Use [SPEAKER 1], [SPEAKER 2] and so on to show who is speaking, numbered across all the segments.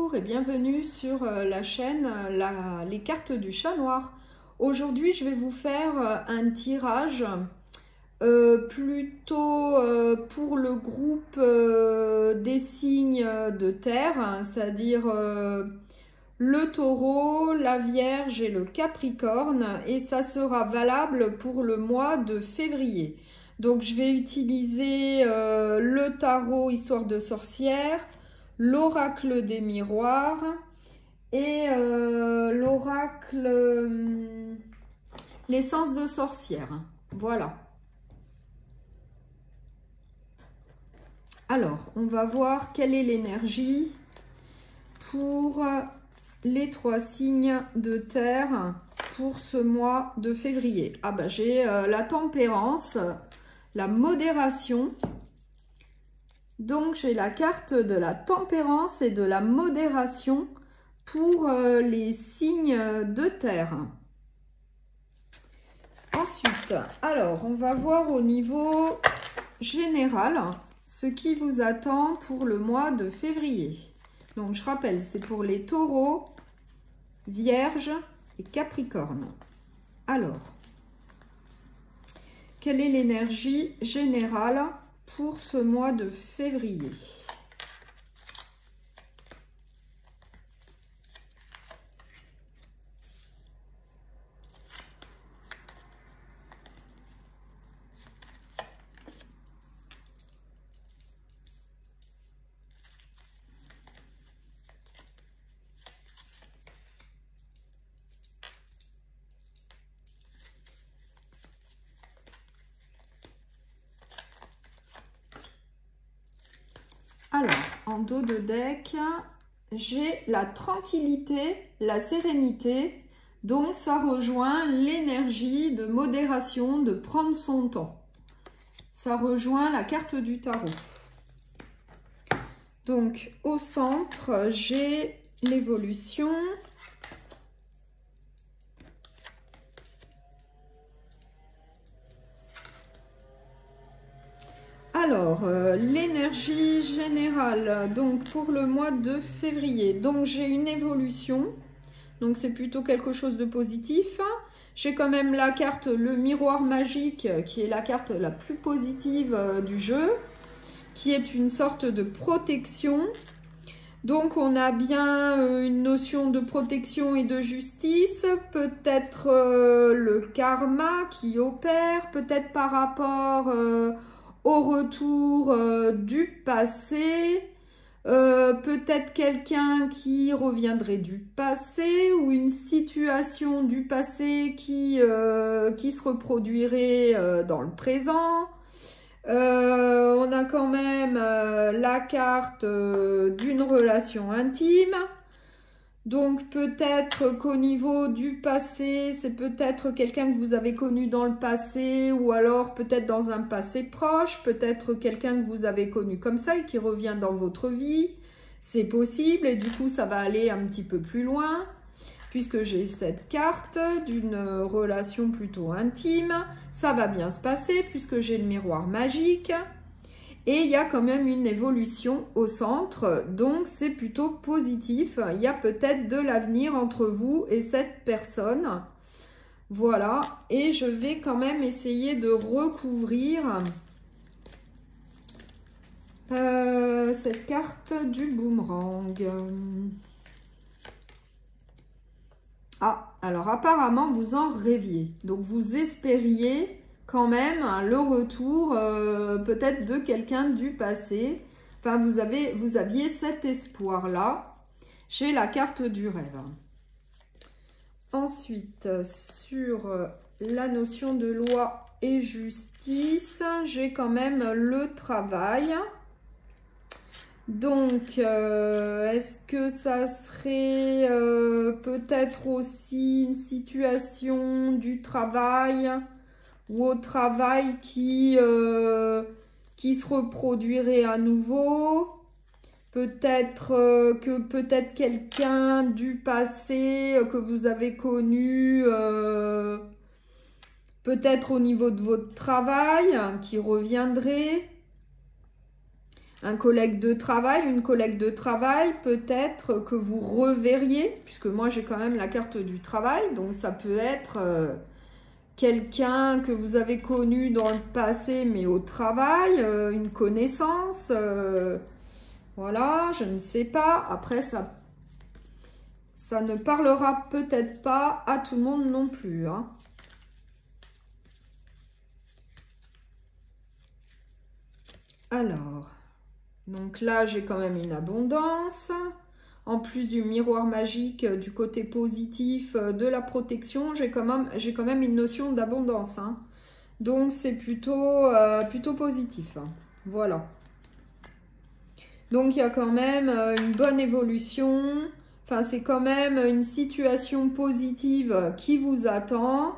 [SPEAKER 1] bonjour et bienvenue sur la chaîne les cartes du chat noir. Aujourd'hui je vais vous faire un tirage plutôt pour le groupe des signes de terre, c'est-à-dire le taureau, la vierge et le capricorne, et ça sera valable pour le mois de février. Donc je vais utiliser le tarot histoire de sorcière, l'oracle des miroirs et l'oracle l'essence de sorcière. Voilà. Alors, on va voir quelle est l'énergie pour les trois signes de terre pour ce mois de février. Ah bah j'ai la tempérance, la modération. Donc j'ai la carte de la tempérance et de la modération pour les signes de terre. Ensuite, alors on va voir au niveau général ce qui vous attend pour le mois de février. Donc je rappelle, c'est pour les taureaux, vierges et capricornes. Alors, quelle est l'énergie générale pour ce mois de février? Alors, en dos de deck, j'ai la tranquillité, la sérénité. Donc, ça rejoint l'énergie de modération, de prendre son temps. Ça rejoint la carte du tarot. Donc, au centre, j'ai l'évolution. Alors, l'énergie générale, donc pour le mois de février, donc j'ai une évolution, donc c'est plutôt quelque chose de positif. J'ai quand même la carte le miroir magique, qui est la carte la plus positive du jeu, qui est une sorte de protection. Donc on a bien une notion de protection et de justice, peut-être le karma qui opère, peut-être par rapport au retour du passé, peut-être quelqu'un qui reviendrait du passé ou une situation du passé qui se reproduirait dans le présent. On a quand même la carte d'une relation intime. Donc peut-être qu'au niveau du passé, c'est peut-être quelqu'un que vous avez connu dans le passé ou alors peut-être dans un passé proche, peut-être quelqu'un que vous avez connu comme ça et qui revient dans votre vie. C'est possible et du coup ça va aller un petit peu plus loin puisque j'ai cette carte d'une relation plutôt intime. Ça va bien se passer puisque j'ai le miroir magique. Et il y a quand même une évolution au centre, donc c'est plutôt positif. Il y a peut-être de l'avenir entre vous et cette personne. Voilà, et je vais quand même essayer de recouvrir cette carte du boomerang. Ah, alors apparemment vous en rêviez, donc vous espériez quand même le retour peut-être de quelqu'un du passé. Enfin, vous aviez cet espoir-là. J'ai la carte du rêve. Ensuite, sur la notion de loi et justice, j'ai quand même le travail. Donc, est-ce que ça serait peut-être aussi une situation du travail ou au travail qui se reproduirait à nouveau? Peut-être que quelqu'un du passé que vous avez connu, peut-être au niveau de votre travail, qui reviendrait. un collègue de travail, une collègue de travail, peut-être que vous reverriez, puisque moi j'ai quand même la carte du travail, donc ça peut être quelqu'un que vous avez connu dans le passé, mais au travail, une connaissance, voilà, je ne sais pas. Après, ça ne parlera peut-être pas à tout le monde non plus, hein. Alors, donc là, j'ai quand même une abondance. En plus du miroir magique, du côté positif, de la protection, j'ai quand même une notion d'abondance, hein. Donc, c'est plutôt positif, hein. Voilà. Donc, il y a quand même une bonne évolution. Enfin, c'est quand même une situation positive qui vous attend.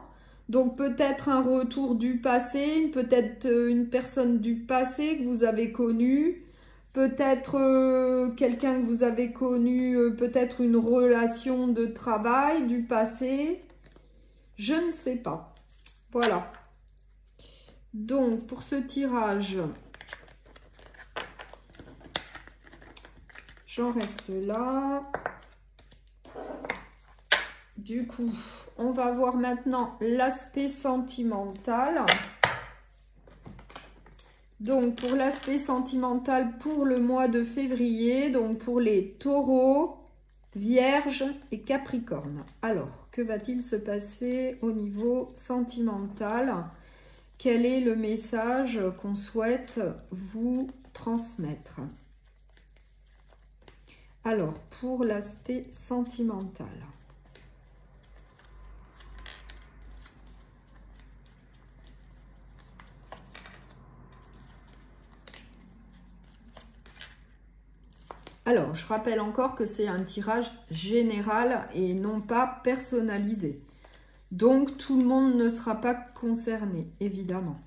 [SPEAKER 1] Donc, peut-être un retour du passé, peut-être une personne du passé que vous avez connue. Peut-être quelqu'un que vous avez connu, peut-être une relation de travail du passé. Je ne sais pas. Voilà. Donc, pour ce tirage, j'en reste là. Du coup, on va voir maintenant l'aspect sentimental. Donc, pour l'aspect sentimental pour le mois de février, donc pour les taureaux, vierges et capricornes. Alors, que va-t-il se passer au niveau sentimental? Quel est le message qu'on souhaite vous transmettre? Alors, pour l'aspect sentimental. Alors, je rappelle encore que c'est un tirage général et non pas personnalisé. Donc, tout le monde ne sera pas concerné, évidemment.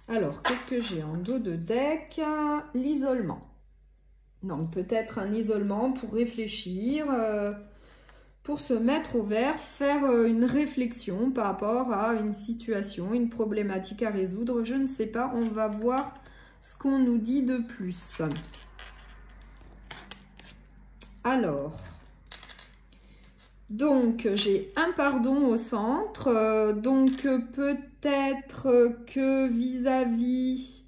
[SPEAKER 1] Alors, qu'est-ce que j'ai en dos de deck? L'isolement. Donc, peut-être un isolement pour réfléchir, pour se mettre au vert, faire une réflexion par rapport à une situation, une problématique à résoudre. Je ne sais pas, on va voir ce qu'on nous dit de plus. Alors, donc j'ai un pardon au centre, donc peut-être que vis-à-vis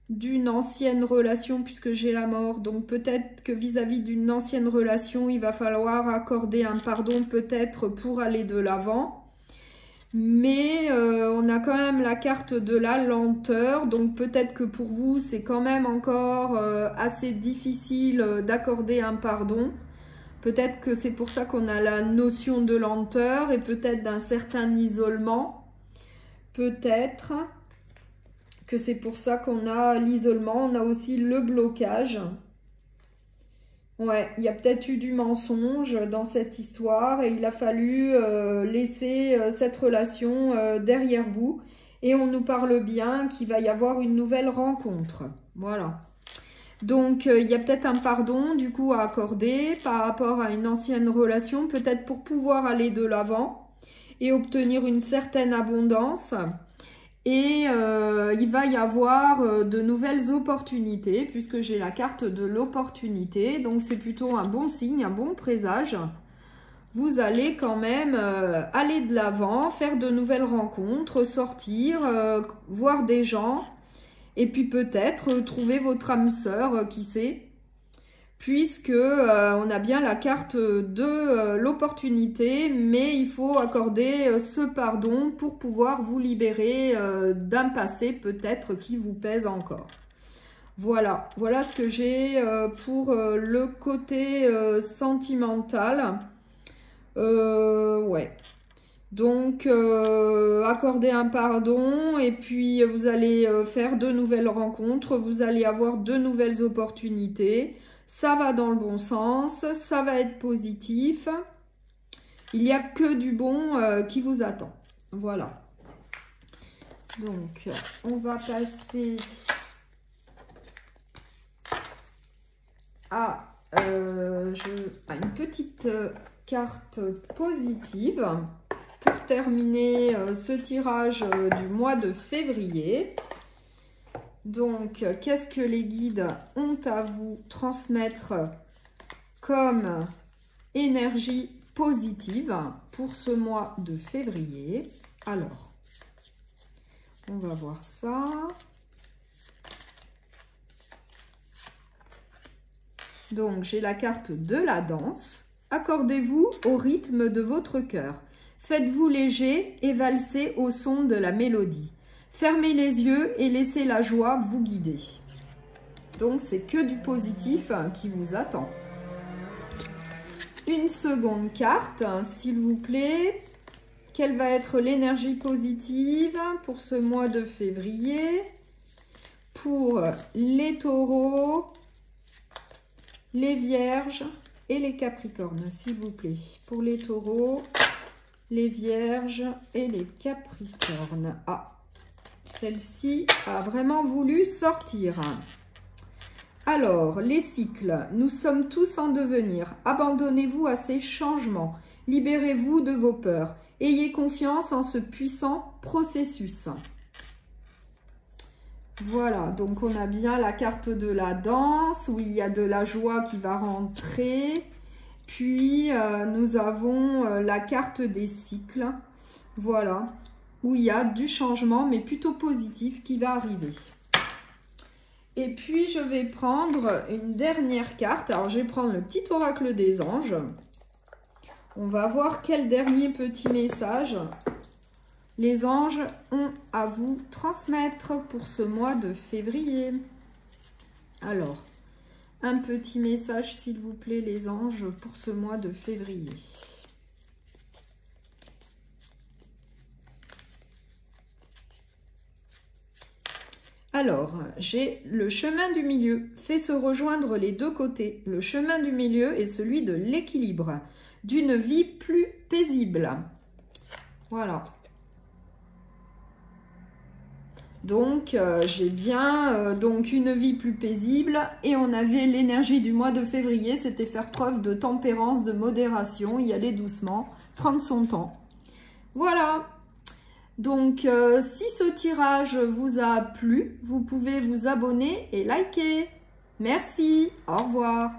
[SPEAKER 1] d'une ancienne relation, puisque j'ai la mort, donc peut-être que vis-à-vis d'une ancienne relation, il va falloir accorder un pardon peut-être pour aller de l'avant. Mais on a quand même la carte de la lenteur, donc peut-être que pour vous, c'est quand même encore assez difficile d'accorder un pardon. Peut-être que c'est pour ça qu'on a la notion de lenteur et peut-être d'un certain isolement. Peut-être que c'est pour ça qu'on a l'isolement, on a aussi le blocage. Ouais, il y a peut-être eu du mensonge dans cette histoire et il a fallu laisser cette relation derrière vous. Et on nous parle bien qu'il va y avoir une nouvelle rencontre. Voilà. Donc, il y a peut-être un pardon du coup à accorder par rapport à une ancienne relation, peut-être pour pouvoir aller de l'avant et obtenir une certaine abondance. Et il va y avoir de nouvelles opportunités, puisque j'ai la carte de l'opportunité. Donc, c'est plutôt un bon signe, un bon présage. Vous allez quand même aller de l'avant, faire de nouvelles rencontres, sortir, voir des gens. Et puis peut-être trouver votre âme sœur, qui sait. Puisque on a bien la carte de l'opportunité, mais il faut accorder ce pardon pour pouvoir vous libérer d'un passé peut-être qui vous pèse encore. Voilà, voilà ce que j'ai pour le côté sentimental. Ouais. Donc, accorder un pardon et puis vous allez faire de nouvelles rencontres, vous allez avoir de nouvelles opportunités. Ça va dans le bon sens, ça va être positif. Il n'y a que du bon qui vous attend. Voilà. Donc, on va passer à une petite carte positive pour terminer ce tirage du mois de février. Donc, qu'est-ce que les guides ont à vous transmettre comme énergie positive pour ce mois de février? Alors, on va voir ça. Donc, j'ai la carte de la danse. Accordez-vous au rythme de votre cœur. Faites-vous léger et valsez au son de la mélodie. Fermez les yeux et laissez la joie vous guider. Donc, c'est que du positif qui vous attend. Une seconde carte, s'il vous plaît. Quelle va être l'énergie positive pour ce mois de février? Pour les taureaux, les vierges et les capricornes, s'il vous plaît. Pour les taureaux, les vierges et les capricornes. Ah, celle-ci a vraiment voulu sortir. Alors, les cycles, nous sommes tous en devenir. Abandonnez-vous à ces changements. Libérez-vous de vos peurs. Ayez confiance en ce puissant processus. Voilà, donc on a bien la carte de la danse où il y a de la joie qui va rentrer. Puis, nous avons la carte des cycles. Voilà, où il y a du changement, mais plutôt positif qui va arriver. Et puis, je vais prendre une dernière carte. Alors, je vais prendre le petit oracle des anges. On va voir quel dernier petit message les anges ont à vous transmettre pour ce mois de février. Alors, un petit message, s'il vous plaît, les anges, pour ce mois de février. Alors, j'ai le chemin du milieu. Fait se rejoindre les deux côtés. Le chemin du milieu est celui de l'équilibre, d'une vie plus paisible. Voilà. Donc, j'ai bien donc une vie plus paisible et on avait l'énergie du mois de février, c'était faire preuve de tempérance, de modération, y aller doucement, prendre son temps. Voilà. Donc, si ce tirage vous a plu, vous pouvez vous abonner et liker. Merci, au revoir.